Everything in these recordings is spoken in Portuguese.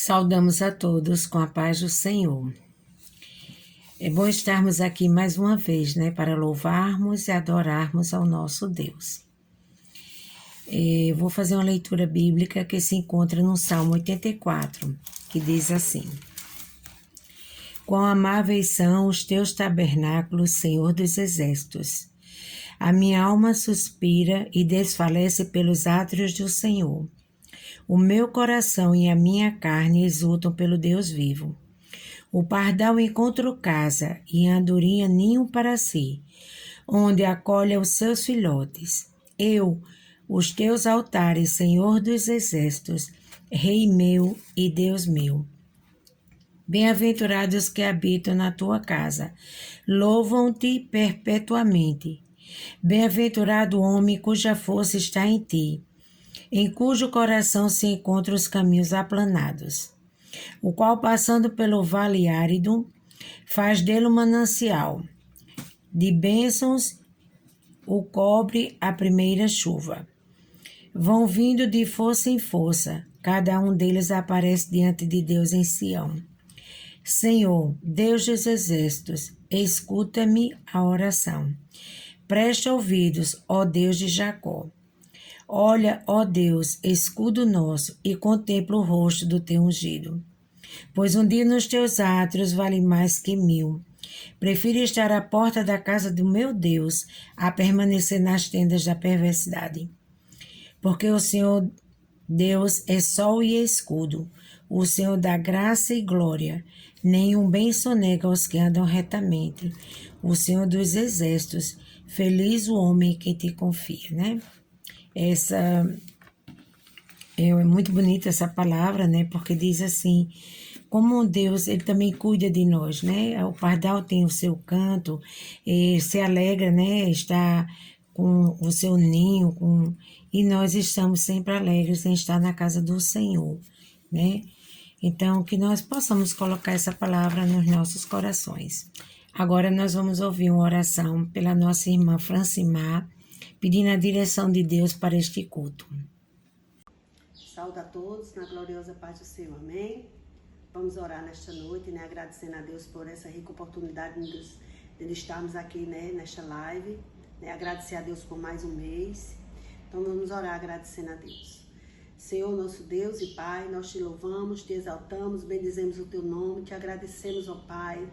Saudamos a todos com a paz do Senhor. É bom estarmos aqui mais uma vez, para louvarmos e adorarmos ao nosso Deus. Vou fazer uma leitura bíblica que se encontra no Salmo 84, que diz assim: Quão amáveis são os teus tabernáculos, Senhor dos exércitos! A minha alma suspira e desfalece pelos átrios do Senhor. O meu coração e a minha carne exultam pelo Deus vivo. O pardal encontra casa e a andorinha ninho para si, onde acolhe os seus filhotes. Os teus altares, Senhor dos exércitos, Rei meu e Deus meu. Bem-aventurados que habitam na tua casa, louvam-te perpetuamente. Bem-aventurado o homem cuja força está em ti, em cujo coração se encontram os caminhos aplanados, o qual, passando pelo vale árido, faz dele um manancial de bênçãos, o cobre a primeira chuva. Vão vindo de força em força, cada um deles aparece diante de Deus em Sião. Senhor, Deus dos exércitos, escuta-me a oração. Preste ouvidos, ó Deus de Jacó. Olha, ó Deus, escudo nosso, e contempla o rosto do teu ungido. Pois um dia nos teus átrios vale mais que 1000. Prefiro estar à porta da casa do meu Deus a permanecer nas tendas da perversidade. Porque o Senhor Deus é sol e escudo, o Senhor dá graça e glória, nenhum bem sonega aos que andam retamente. O Senhor dos exércitos, feliz o homem que te confia, Essa é muito bonita essa palavra, porque diz assim, como Deus, ele também cuida de nós, O pardal tem o seu canto, se alegra, está com o seu ninho, e nós estamos sempre alegres em estar na casa do Senhor, Então, que nós possamos colocar essa palavra nos nossos corações. Agora nós vamos ouvir uma oração pela nossa irmã Francimar, pedindo a direção de Deus para este culto. Saúde a todos na gloriosa paz do Senhor, amém? Vamos orar nesta noite, agradecendo a Deus por essa rica oportunidade de estarmos aqui, nesta live, agradecer a Deus por mais um mês. Então vamos orar agradecendo a Deus. Senhor, nosso Deus e Pai, nós te louvamos, te exaltamos, bendizemos o teu nome, te agradecemos, ó Pai,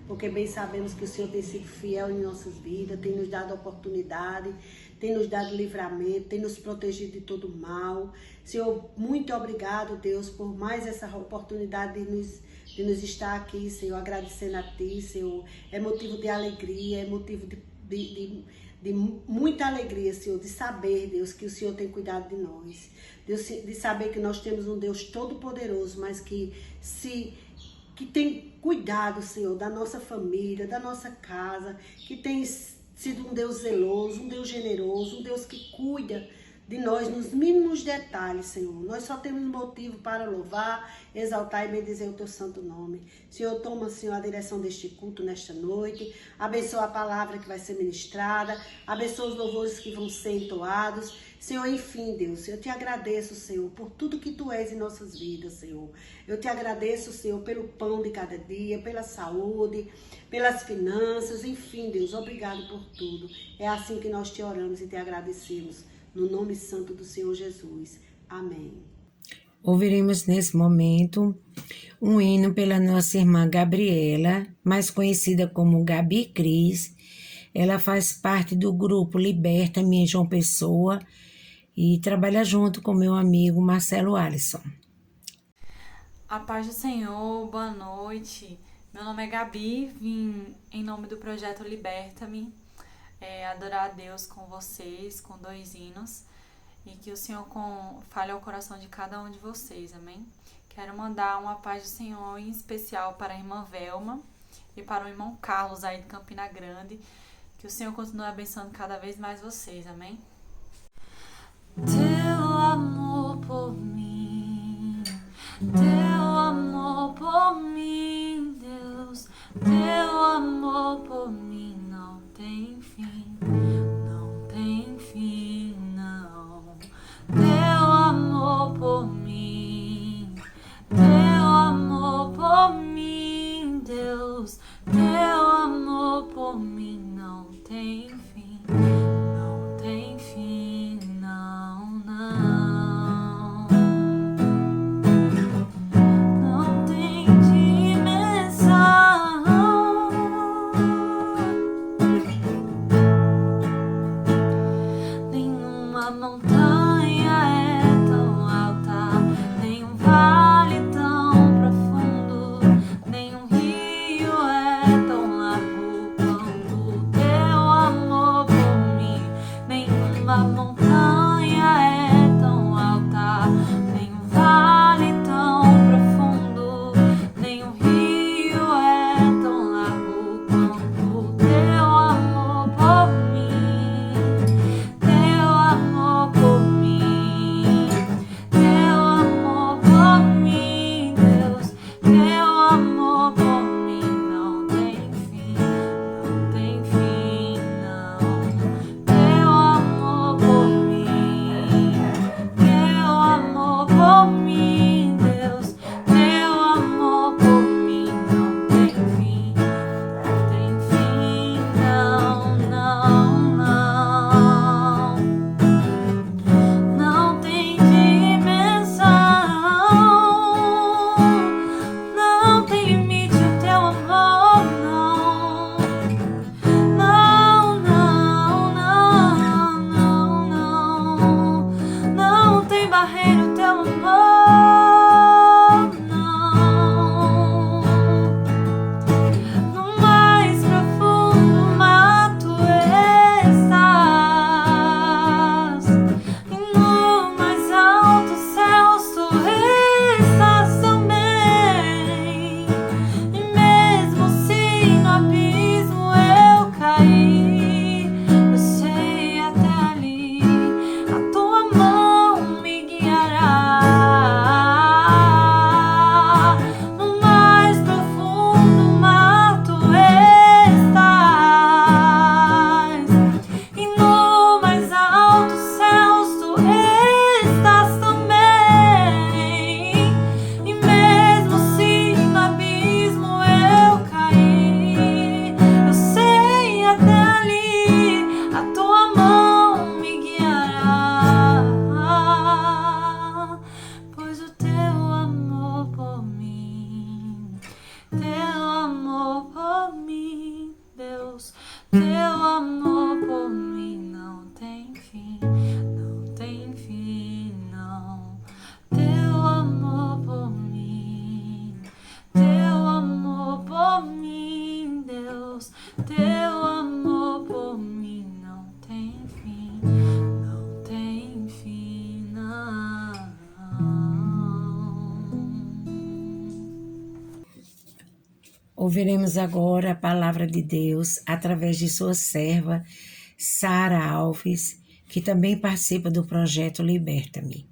porque bem sabemos que o Senhor tem sido fiel em nossas vidas, tem nos dado oportunidade, tem nos dado livramento, tem nos protegido de todo mal. Senhor, muito obrigado, Deus, por mais essa oportunidade de nos estar aqui, Senhor, agradecendo a Ti, Senhor. É motivo de alegria, é motivo de muita alegria, Senhor, de saber, Deus, que o Senhor tem cuidado de nós. Deus, de saber que nós temos um Deus todo-poderoso, mas que tem cuidado, Senhor, da nossa família, da nossa casa, que tem sido um Deus zeloso, um Deus generoso, um Deus que cuida de nós nos mínimos detalhes, Senhor. Nós só temos motivo para louvar, exaltar e bendizer o teu santo nome. Senhor, toma, Senhor, a direção deste culto nesta noite. Abençoa a palavra que vai ser ministrada. Abençoa os louvores que vão ser entoados. Senhor, enfim, Deus, eu te agradeço, Senhor, por tudo que tu és em nossas vidas, Senhor. Eu te agradeço, Senhor, pelo pão de cada dia, pela saúde, pelas finanças, enfim, Deus, obrigado por tudo. É assim que nós te oramos e te agradecemos. No nome santo do Senhor Jesus. Amém. Ouviremos nesse momento um hino pela nossa irmã Gabriela, mais conhecida como Gabi Cris. Ela faz parte do grupo Liberta-me em João Pessoa e trabalha junto com meu amigo Marcelo Alisson. A paz do Senhor, boa noite. Meu nome é Gabi, vim em nome do projeto Liberta-me, adorar a Deus com vocês, com 2 hinos, e que o Senhor fale ao coração de cada um de vocês, amém? Quero mandar uma paz do Senhor em especial para a irmã Velma e para o irmão Carlos aí de Campina Grande, que o Senhor continue abençoando cada vez mais vocês, amém? Teu amor por mim, teu amor por mim, Deus, teu amor por mim não tem fim, não tem fim, não. Teu amor por mim, teu tem barreira o teu amor, não. No mais profundo mar tu estás, e no mais alto céus tu estás também. E mesmo se no abismo eu cair, eu sei até ali a tua mão me guiará. No mais profundo mar tu estás, e no mais alto céus tu estás também. E mesmo se no abismo eu cair, eu sei até ali a tua mão me guiará. Pois o teu amor por mim, Deus, teu amor por mim não tem fim, não tem fim, não. Teu amor por mim, Deus, teu amor por mim não tem fim, não tem fim, não. Ouviremos agora a palavra de Deus através de sua serva, Sara Alves, que também participa do projeto Liberta-me.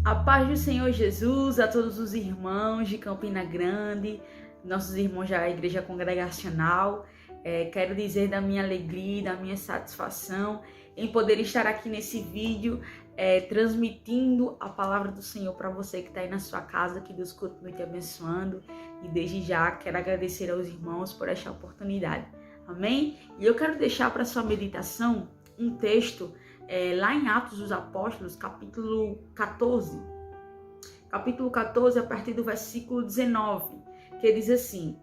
A paz do Senhor Jesus a todos os irmãos de Campina Grande, nossos irmãos da Igreja Congregacional. Quero dizer da minha alegria, da minha satisfação em poder estar aqui nesse vídeo, transmitindo a palavra do Senhor para você que está aí na sua casa. Que Deus continue te abençoando, e desde já quero agradecer aos irmãos por esta oportunidade. Amém? E eu quero deixar para sua meditação um texto lá em Atos dos Apóstolos, capítulo 14. Capítulo 14, a partir do versículo 19, que diz assim: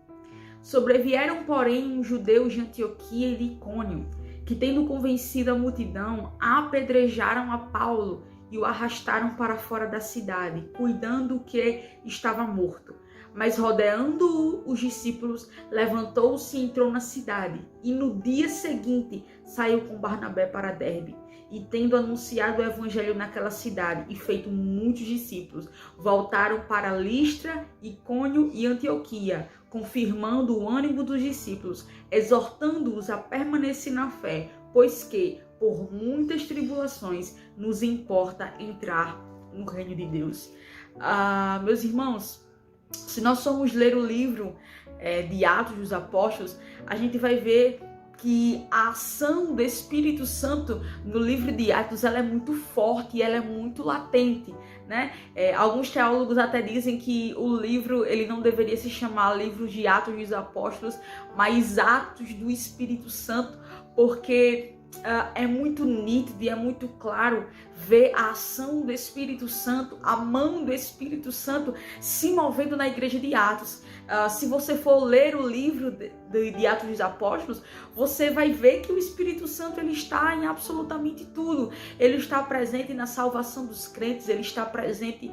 Sobrevieram, porém, os judeus de Antioquia e de Icônio, que, tendo convencido a multidão, apedrejaram a Paulo e o arrastaram para fora da cidade, cuidando que estava morto. Mas, rodeando-o, os discípulos, levantou-se e entrou na cidade, e no dia seguinte saiu com Barnabé para Derbe. E, tendo anunciado o evangelho naquela cidade e feito muitos discípulos, voltaram para Listra, Icônio e Antioquia, confirmando o ânimo dos discípulos, exortando-os a permanecer na fé, pois que, por muitas tribulações, nos importa entrar no reino de Deus. Meus irmãos, se nós formos ler o livro de Atos dos Apóstolos, a gente vai ver que a ação do Espírito Santo no livro de Atos, ela é muito forte e ela é muito latente, né? Alguns teólogos até dizem que o livro ele não deveria se chamar livro de Atos dos Apóstolos, mas Atos do Espírito Santo, porque é muito nítido e é muito claro ver a ação do Espírito Santo, a mão do Espírito Santo se movendo na igreja de Atos. Se você for ler o livro de Atos dos Apóstolos, você vai ver que o Espírito Santo ele está em absolutamente tudo. Ele está presente na salvação dos crentes, ele está presente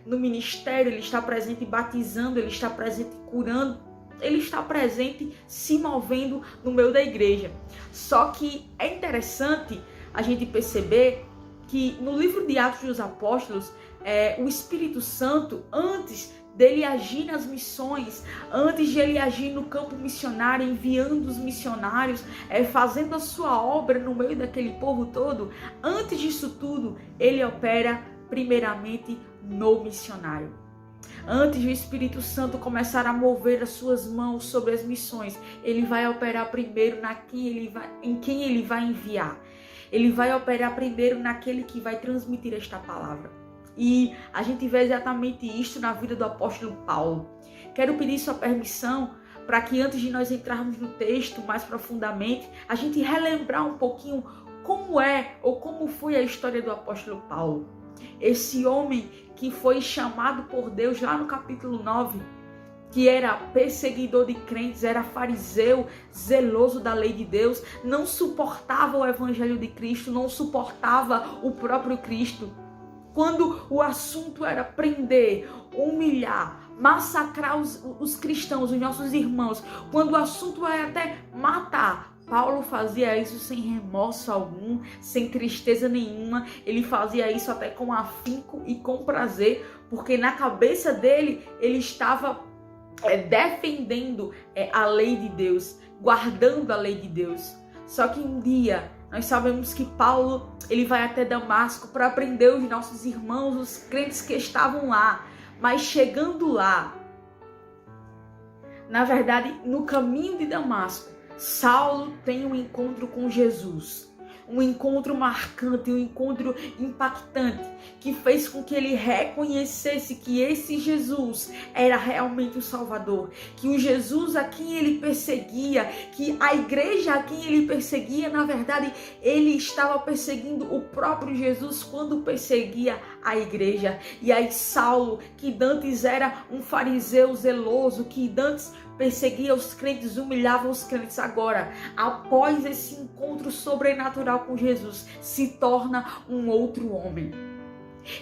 no ministério, ele está presente batizando, ele está presente curando. Ele está presente, se movendo no meio da igreja. Só que é interessante a gente perceber que no livro de Atos dos Apóstolos, o Espírito Santo, antes dele agir nas missões, antes de ele agir no campo missionário, enviando os missionários, fazendo a sua obra no meio daquele povo todo, antes disso tudo, ele opera primeiramente no missionário. Antes do Espírito Santo começar a mover as suas mãos sobre as missões, ele vai operar primeiro em quem ele vai enviar. Ele vai operar primeiro naquele que vai transmitir esta palavra. E a gente vê exatamente isso na vida do apóstolo Paulo. Quero pedir sua permissão para que antes de nós entrarmos no texto mais profundamente, a gente relembrar um pouquinho como foi a história do apóstolo Paulo. Esse homem que foi chamado por Deus lá no capítulo 9 que era perseguidor de crentes, era fariseu, zeloso da lei de Deus, não suportava o evangelho de Cristo, não suportava o próprio Cristo. Quando o assunto era prender, humilhar, massacrar os cristãos, os nossos irmãos, quando o assunto era até matar, Paulo fazia isso sem remorso algum, sem tristeza nenhuma. Ele fazia isso até com afinco e com prazer, porque na cabeça dele, ele estava defendendo a lei de Deus, guardando a lei de Deus. Só que um dia, nós sabemos que Paulo, ele vai até Damasco para prender os nossos irmãos, os crentes que estavam lá. Mas chegando lá, na verdade, no caminho de Damasco, Saulo tem um encontro com Jesus. Um encontro marcante, um encontro impactante, que fez com que ele reconhecesse que esse Jesus era realmente o Salvador, que o Jesus a quem ele perseguia, que a igreja a quem ele perseguia, na verdade, ele estava perseguindo o próprio Jesus quando perseguia a igreja. E aí Saulo, que dantes era um fariseu zeloso, que dantes perseguia os crentes, humilhava os crentes, agora, após esse encontro sobrenatural com Jesus, se torna um outro homem.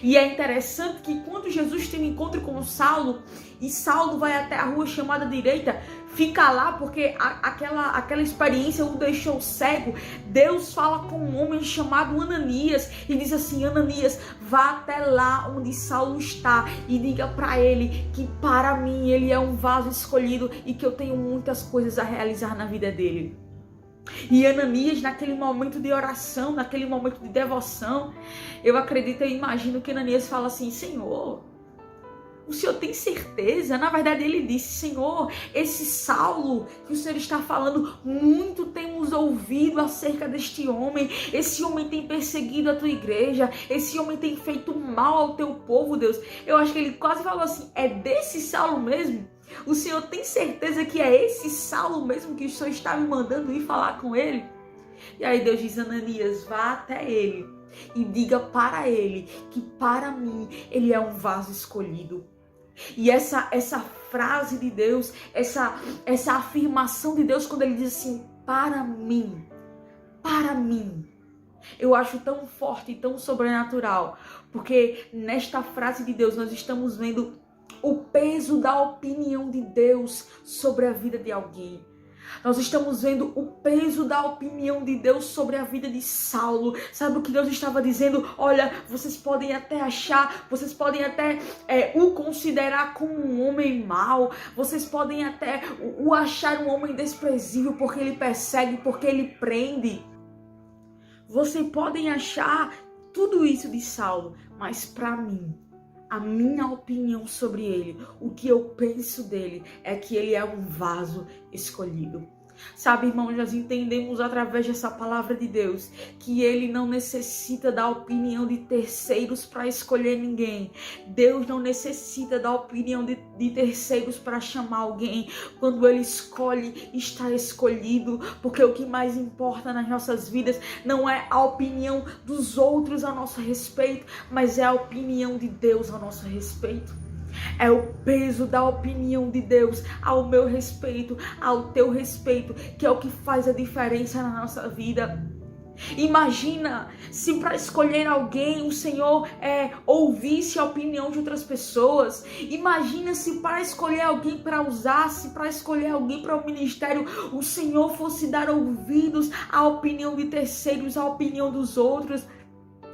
E é interessante que quando Jesus tem um encontro com Saulo, e Saulo vai até a rua chamada direita, fica lá porque aquela experiência o deixou cego, Deus fala com um homem chamado Ananias e diz assim: Ananias, vá até lá onde Saulo está e diga para ele que para mim ele é um vaso escolhido e que eu tenho muitas coisas a realizar na vida dele. E Ananias, naquele momento de oração, naquele momento de devoção, eu acredito, eu imagino que Ananias fala assim: Senhor, o Senhor tem certeza? Na verdade ele disse: Senhor, esse Saulo que o Senhor está falando, muito temos ouvido acerca deste homem. Esse homem tem perseguido a tua igreja, esse homem tem feito mal ao teu povo, Deus. Eu acho que ele quase falou assim: é desse Saulo mesmo? O Senhor tem certeza que é esse Saulo mesmo que o Senhor está me mandando ir falar com ele? E aí Deus diz: Ananias, vá até ele e diga para ele que para mim ele é um vaso escolhido. E essa frase de Deus, essa afirmação de Deus, quando ele diz assim: para mim, eu acho tão forte e tão sobrenatural, porque nesta frase de Deus nós estamos vendo o peso da opinião de Deus sobre a vida de alguém. Nós estamos vendo o peso da opinião de Deus sobre a vida de Saulo. Sabe o que Deus estava dizendo? Olha, vocês podem até achar, vocês podem até o considerar como um homem mau, vocês podem até o achar um homem desprezível porque ele persegue, porque ele prende. Vocês podem achar tudo isso de Saulo, mas para mim, a minha opinião sobre ele, o que eu penso dele, é que ele é um vaso escolhido. Sabe, irmãos, nós entendemos através dessa palavra de Deus que ele não necessita da opinião de terceiros para escolher ninguém. Deus não necessita da opinião de terceiros para chamar alguém. Quando ele escolhe, está escolhido, porque o que mais importa nas nossas vidas não é a opinião dos outros a nosso respeito, mas é a opinião de Deus a nosso respeito. É o peso da opinião de Deus ao meu respeito, ao teu respeito, que é o que faz a diferença na nossa vida. Imagina se para escolher alguém o Senhor ouvisse a opinião de outras pessoas. Imagina se para escolher alguém para usar, se para escolher alguém para o ministério, o Senhor fosse dar ouvidos à opinião de terceiros, à opinião dos outros.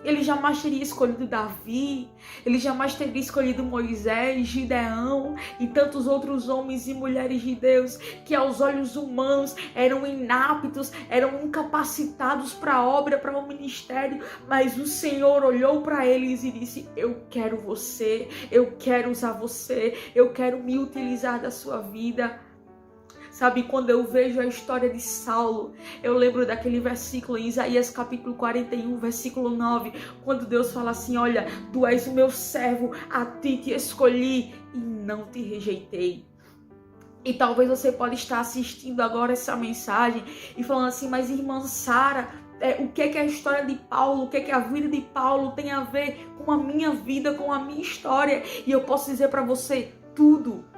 Ele jamais teria escolhido Davi, ele jamais teria escolhido Moisés, Gideão e tantos outros homens e mulheres de Deus que aos olhos humanos eram inaptos, eram incapacitados para a obra, para o ministério, mas o Senhor olhou para eles e disse: eu quero você, eu quero usar você, eu quero me utilizar da sua vida. Sabe, quando eu vejo a história de Saulo, eu lembro daquele versículo em Isaías capítulo 41, versículo 9, quando Deus fala assim: olha, tu és o meu servo, a ti te escolhi e não te rejeitei. E talvez você pode estar assistindo agora essa mensagem e falando assim: mas irmã Sara, o que é a história de Paulo, o que é a vida de Paulo tem a ver com a minha vida, com a minha história? E eu posso dizer para você: tudo.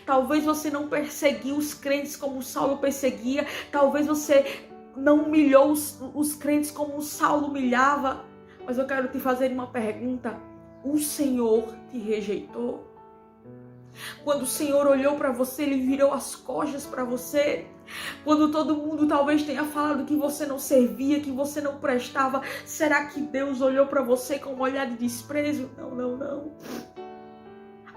Talvez você não perseguiu os crentes como Saulo perseguia. Talvez você não humilhou os crentes como Saulo humilhava. Mas eu quero te fazer uma pergunta. O Senhor te rejeitou? Quando o Senhor olhou para você, Ele virou as costas para você? Quando todo mundo talvez tenha falado que você não servia, que você não prestava, será que Deus olhou para você com um olhar de desprezo? Não, não, não.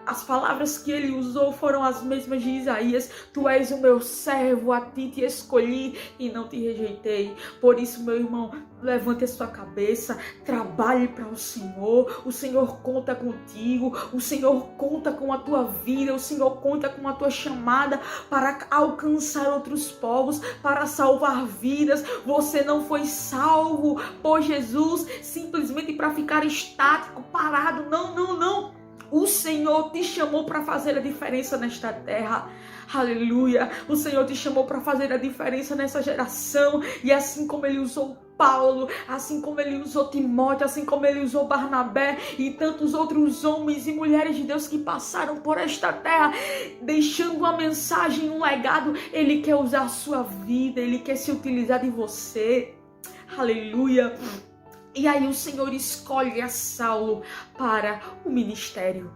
As palavras que ele usou foram as mesmas de Isaías. Tu és o meu servo, a ti te escolhi e não te rejeitei. Por isso, meu irmão, levante a sua cabeça, trabalhe para o Senhor conta contigo, o Senhor conta com a tua vida, o Senhor conta com a tua chamada para alcançar outros povos, para salvar vidas. Você não foi salvo por Jesus simplesmente para ficar estático, parado. Não, não, não. O Senhor te chamou para fazer a diferença nesta terra. Aleluia. O Senhor te chamou para fazer a diferença nessa geração. E assim como Ele usou Paulo, assim como Ele usou Timóteo, assim como Ele usou Barnabé e tantos outros homens e mulheres de Deus que passaram por esta terra, deixando uma mensagem, um legado, Ele quer usar a sua vida, Ele quer se utilizar de você. Aleluia. E aí o Senhor escolhe a Saulo para o ministério.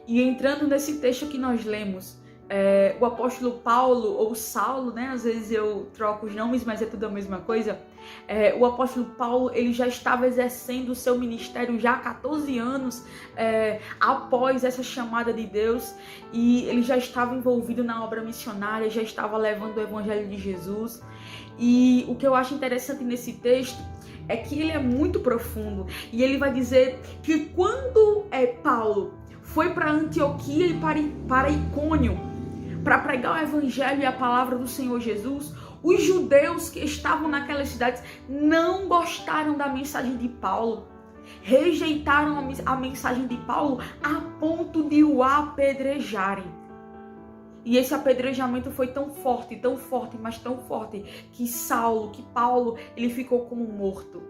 E entrando nesse texto que nós lemos, o apóstolo Paulo, ou Saulo, né? Às vezes eu troco os nomes, mas é tudo a mesma coisa. O apóstolo Paulo, ele já estava exercendo o seu ministério já há 14 anos após essa chamada de Deus. E ele já estava envolvido na obra missionária, já estava levando o evangelho de Jesus. E o que eu acho interessante nesse texto é que ele é muito profundo. E ele vai dizer que quando Paulo foi para Antioquia e para Icônio para pregar o evangelho e a palavra do Senhor Jesus, os judeus que estavam naquelas cidades não gostaram da mensagem de Paulo. Rejeitaram a mensagem de Paulo a ponto de o apedrejarem. E esse apedrejamento foi tão forte, mas tão forte, que Paulo, ele ficou como morto.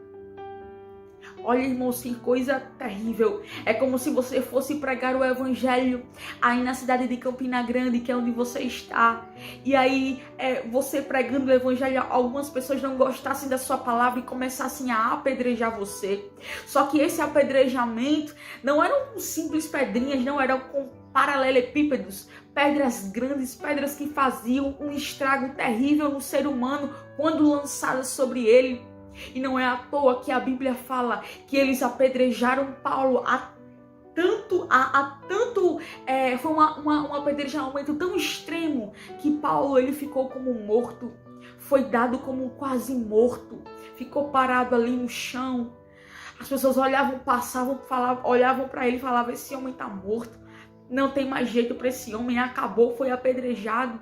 Olha, irmãos, que coisa terrível. É como se você fosse pregar o evangelho aí na cidade de Campina Grande, que é onde você está. E aí, você pregando o evangelho, algumas pessoas não gostassem da sua palavra e começassem a apedrejar você. Só que esse apedrejamento não eram simples pedrinhas, não eram com paralelepípedos, pedras grandes, pedras que faziam um estrago terrível no ser humano quando lançadas sobre ele. E não é à toa que a Bíblia fala que eles apedrejaram Paulo foi um apedrejamento tão extremo que Paulo, ele ficou como morto, foi dado como quase morto, ficou parado ali no chão. As pessoas olhavam para ele e falavam: esse homem está morto, não tem mais jeito para esse homem, acabou, foi apedrejado.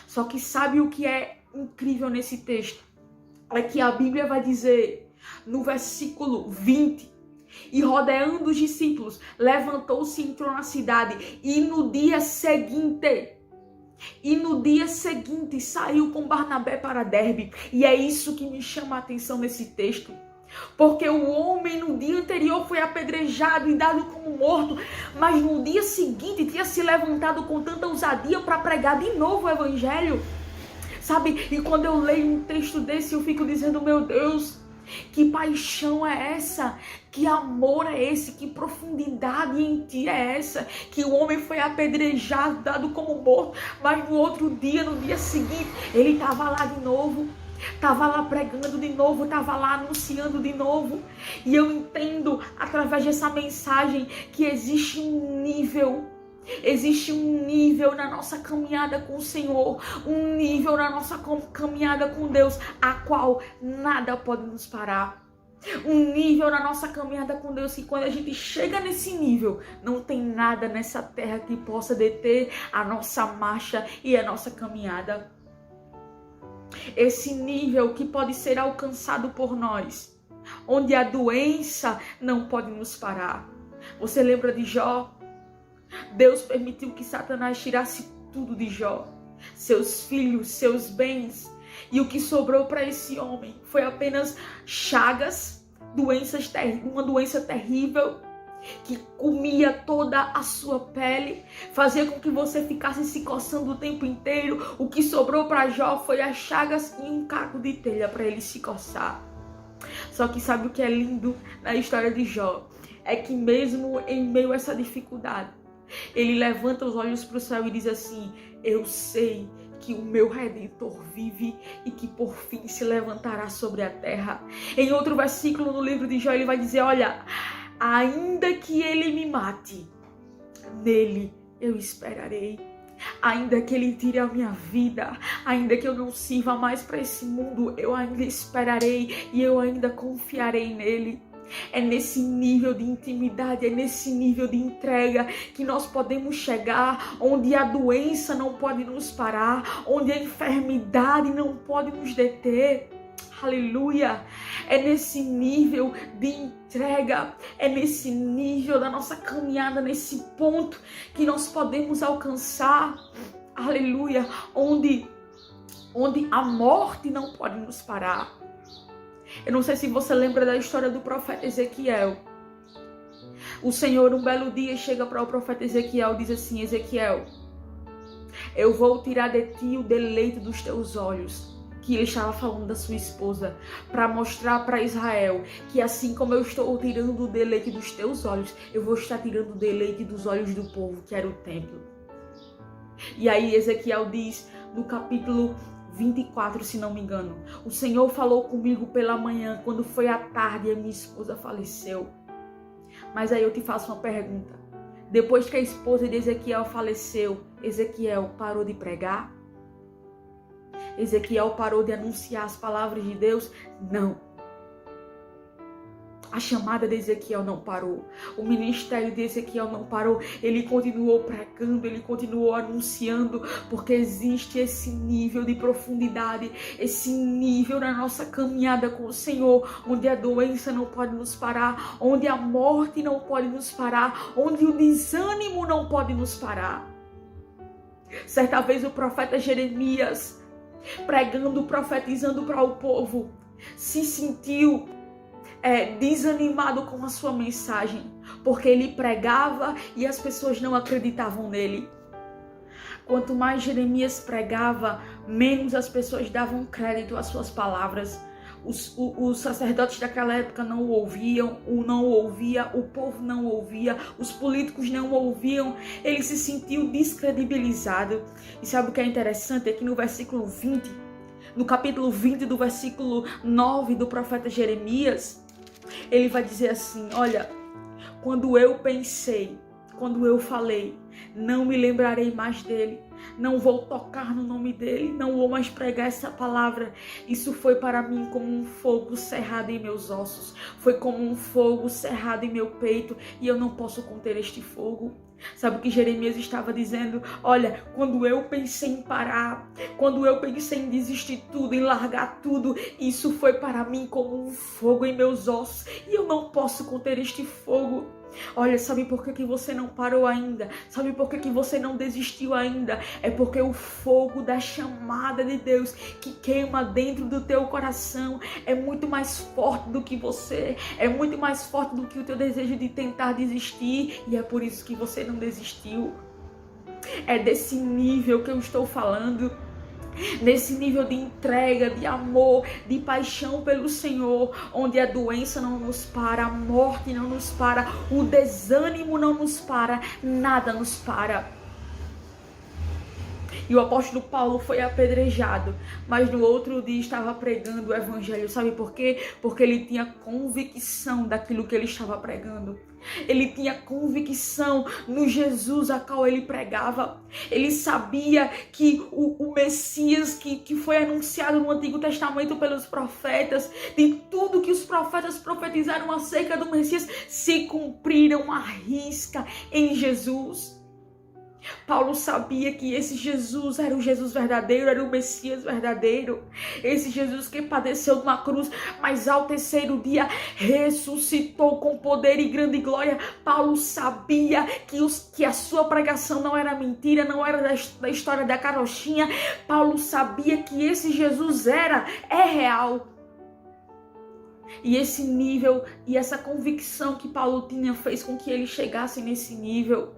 Só que sabe o que é incrível nesse texto? É que a Bíblia vai dizer no versículo 20: e rodeando os discípulos, levantou-se e entrou na cidade, e no dia seguinte saiu com Barnabé para Derbe. E é isso que me chama a atenção nesse texto. Porque o homem no dia anterior foi apedrejado e dado como morto, mas no dia seguinte tinha se levantado com tanta ousadia para pregar de novo o evangelho. Sabe, e quando eu leio um texto desse, eu fico dizendo: meu Deus, que paixão é essa? Que amor é esse? Que profundidade em ti é essa? Que o homem foi apedrejado, dado como morto, mas no outro dia, no dia seguinte, ele estava lá de novo. Estava lá pregando de novo, estava lá anunciando de novo. E eu entendo, através dessa mensagem, que existe um nível na nossa caminhada com o Senhor, um nível na nossa caminhada com Deus, a qual nada pode nos parar. Um nível na nossa caminhada com Deus que, quando a gente chega nesse nível, não tem nada nessa terra que possa deter a nossa marcha e a nossa caminhada. Esse nível que pode ser alcançado por nós, onde a doença não pode nos parar. Você lembra de Jó? Deus permitiu que Satanás tirasse tudo de Jó, seus filhos, seus bens, e o que sobrou para esse homem foi apenas chagas, uma doença terrível, que comia toda a sua pele, fazia com que você ficasse se coçando o tempo inteiro. O que sobrou para Jó foi as chagas e um caco de telha para ele se coçar. Só que sabe o que é lindo na história de Jó? É que mesmo em meio a essa dificuldade, ele levanta os olhos para o céu e diz assim: eu sei que o meu Redentor vive e que por fim se levantará sobre a terra. Em outro versículo no livro de Jó, ele vai dizer: olha, ainda que ele me mate, nele eu esperarei. Ainda que ele tire a minha vida, ainda que eu não sirva mais para esse mundo, eu ainda esperarei e eu ainda confiarei nele. É nesse nível de intimidade, é nesse nível de entrega que nós podemos chegar, onde a doença não pode nos parar, onde a enfermidade não pode nos deter. Aleluia! É nesse nível de entrega, é nesse nível da nossa caminhada, nesse ponto que nós podemos alcançar, aleluia, onde a morte não pode nos parar. Eu não sei se você lembra da história do profeta Ezequiel. O Senhor, um belo dia, chega para o profeta Ezequiel e diz assim: Ezequiel, eu vou tirar de ti o deleite dos teus olhos. Que ele estava falando da sua esposa, para mostrar para Israel que assim como eu estou tirando o deleite dos teus olhos, eu vou estar tirando o deleite dos olhos do povo, que era o templo. E aí Ezequiel diz, no capítulo 24, se não me engano: o Senhor falou comigo pela manhã, quando foi à tarde e a minha esposa faleceu. Mas aí eu te faço uma pergunta: depois que a esposa de Ezequiel faleceu, Ezequiel parou de pregar? Ezequiel parou de anunciar as palavras de Deus? Não. A chamada de Ezequiel não parou. O ministério de Ezequiel não parou. Ele continuou pregando, ele continuou anunciando, porque existe esse nível de profundidade, esse nível na nossa caminhada com o Senhor, onde a doença não pode nos parar, onde a morte não pode nos parar, onde o desânimo não pode nos parar. Certa vez o profeta Jeremias, pregando, profetizando para o povo, se sentiu desanimado com a sua mensagem, porque ele pregava e as pessoas não acreditavam nele. Quanto mais Jeremias pregava, menos as pessoas davam crédito às suas palavras. Os sacerdotes daquela época não o ouviam, o povo não ouvia, os políticos não ouviam. Ele se sentiu descredibilizado. E sabe o que é interessante? É que no versículo 20, no capítulo 20 do versículo 9 do profeta Jeremias, ele vai dizer assim: olha, quando eu pensei, quando eu falei, não me lembrarei mais dele, não vou tocar no nome dele, não vou mais pregar essa palavra. Isso foi para mim como um fogo cerrado em meus ossos, foi como um fogo cerrado em meu peito, e eu não posso conter este fogo. Sabe o que Jeremias estava dizendo? Olha, quando eu pensei em parar, quando eu pensei em desistir tudo, em largar tudo, isso foi para mim como um fogo em meus ossos, e eu não posso conter este fogo. Olha, sabe por que você não parou ainda? Sabe por que você não desistiu ainda? É porque o fogo da chamada de Deus que queima dentro do teu coração é muito mais forte do que você, é muito mais forte do que o teu desejo de tentar desistir, e é por isso que você não desistiu. É desse nível que eu estou falando. Nesse nível de entrega, de amor, de paixão pelo Senhor, onde a doença não nos para, a morte não nos para, o desânimo não nos para, nada nos para. E o apóstolo Paulo foi apedrejado, mas no outro dia estava pregando o evangelho. Sabe por quê? Porque ele tinha convicção daquilo que ele estava pregando. Ele tinha convicção no Jesus a qual ele pregava. Ele sabia que o Messias que foi anunciado no Antigo Testamento pelos profetas, de tudo que os profetas profetizaram acerca do Messias, se cumpriram à risca em Jesus. Paulo sabia que esse Jesus era o Jesus verdadeiro, era o Messias verdadeiro. Esse Jesus que padeceu numa cruz, mas ao terceiro dia ressuscitou com poder e grande glória. Paulo sabia que a sua pregação não era mentira, não era da história da carochinha. Paulo sabia que esse Jesus é real. E esse nível e essa convicção que Paulo tinha fez com que ele chegasse nesse nível.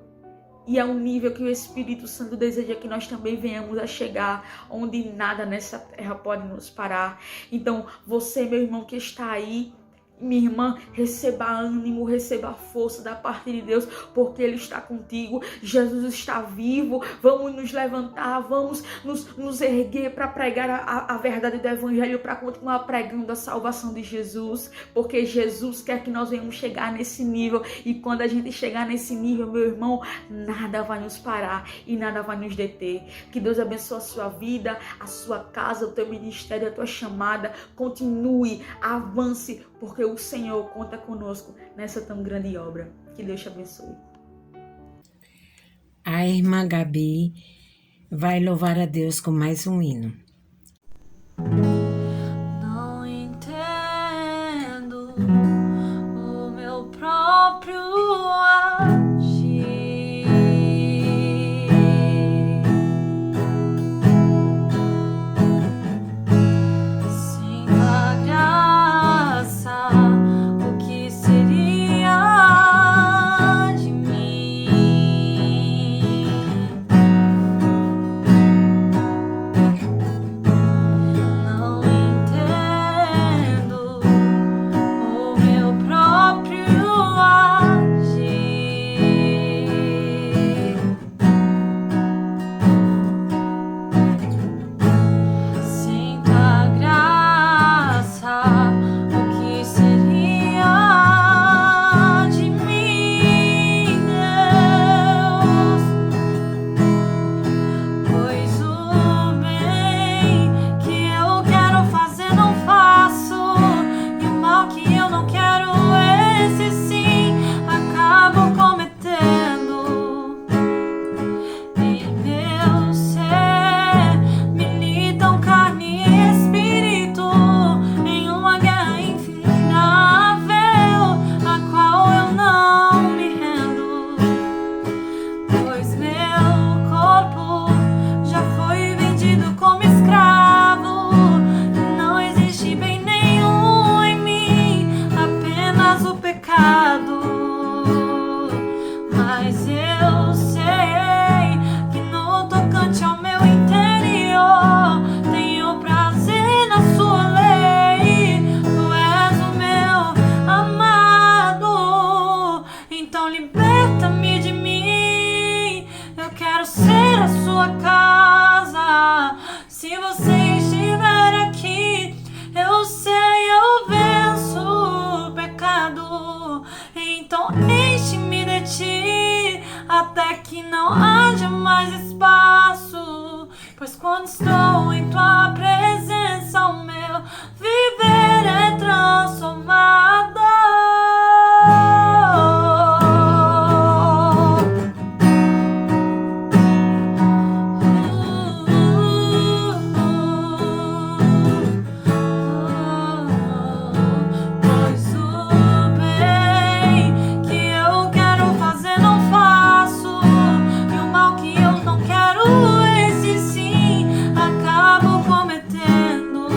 E é um nível que o Espírito Santo deseja que nós também venhamos a chegar, onde nada nessa terra pode nos parar. Então, você, meu irmão, que está aí, minha irmã, receba ânimo, receba força da parte de Deus, porque Ele está contigo. Jesus está vivo. Vamos nos levantar, vamos nos erguer para pregar a verdade do Evangelho, para continuar pregando a salvação de Jesus, porque Jesus quer que nós venhamos chegar nesse nível. E quando a gente chegar nesse nível, meu irmão, nada vai nos parar e nada vai nos deter. Que Deus abençoe a sua vida, a sua casa, o teu ministério, a tua chamada. Continue, avance, porque o Senhor conta conosco nessa tão grande obra. Que Deus te abençoe. A irmã Gabi vai louvar a Deus com mais um hino. Não entendo o meu próprio agir. Sem a graça, o que seria de mim? Não entendo o meu próprio agir. Sem tua graça, o que seria de mim, Deus? Pois o bem que eu quero fazer não faço, e o mal que eu não quero, esse sim, acabo cometendo. Em meu ser militam carne e espírito, em uma guerra infindável, a qual eu não me rendo. Pois meu corpo já foi vendido como escravo, não existe bem nenhum em mim, apenas o pecado. Mas eu sei que no tocante ao meu interior tenho prazer na sua lei. Tu és o meu amado, então liberta-me de mim. Eu quero ser a sua casa. Se você estiver aqui, eu sei, eu venço o pecado. Então enche-me de ti, até que não haja mais espaço. Pois quando estou em tua presença, o meu viver é transformado. Pois o bem que eu quero fazer não faço, e o mal que eu não quero, esse sim, acabo cometendo.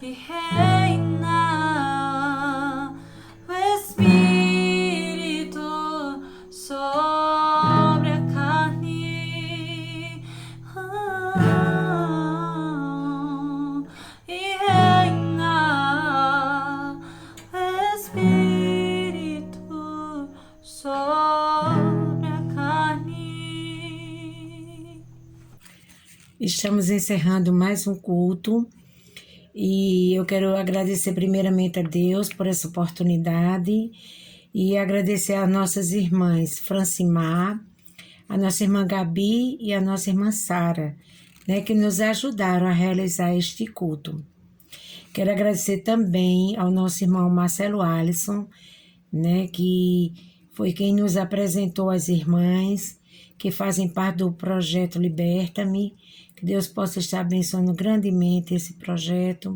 e reina o Espírito sobre a carne. E reina o Espírito sobre a carne. Estamos encerrando mais um culto e eu quero agradecer primeiramente a Deus por essa oportunidade e agradecer às nossas irmãs Francimar, a nossa irmã Gabi e a nossa irmã Sara, né, que nos ajudaram a realizar este culto. Quero agradecer também ao nosso irmão Marcelo Alisson, né, que foi quem nos apresentou as irmãs que fazem parte do projeto Liberta-me. Que Deus possa estar abençoando grandemente esse projeto.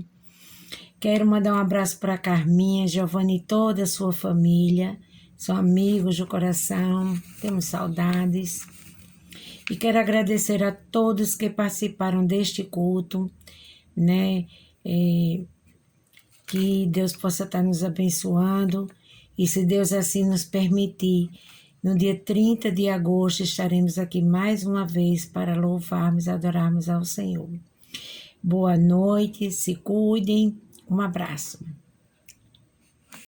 Quero mandar um abraço para a Carminha, Giovanni e toda a sua família. São amigos do coração, temos saudades. E quero agradecer a todos que participaram deste culto, né? Que Deus possa estar nos abençoando. E se Deus assim nos permitir, no dia 30 de agosto estaremos aqui mais uma vez para louvarmos e adorarmos ao Senhor. Boa noite, se cuidem, um abraço.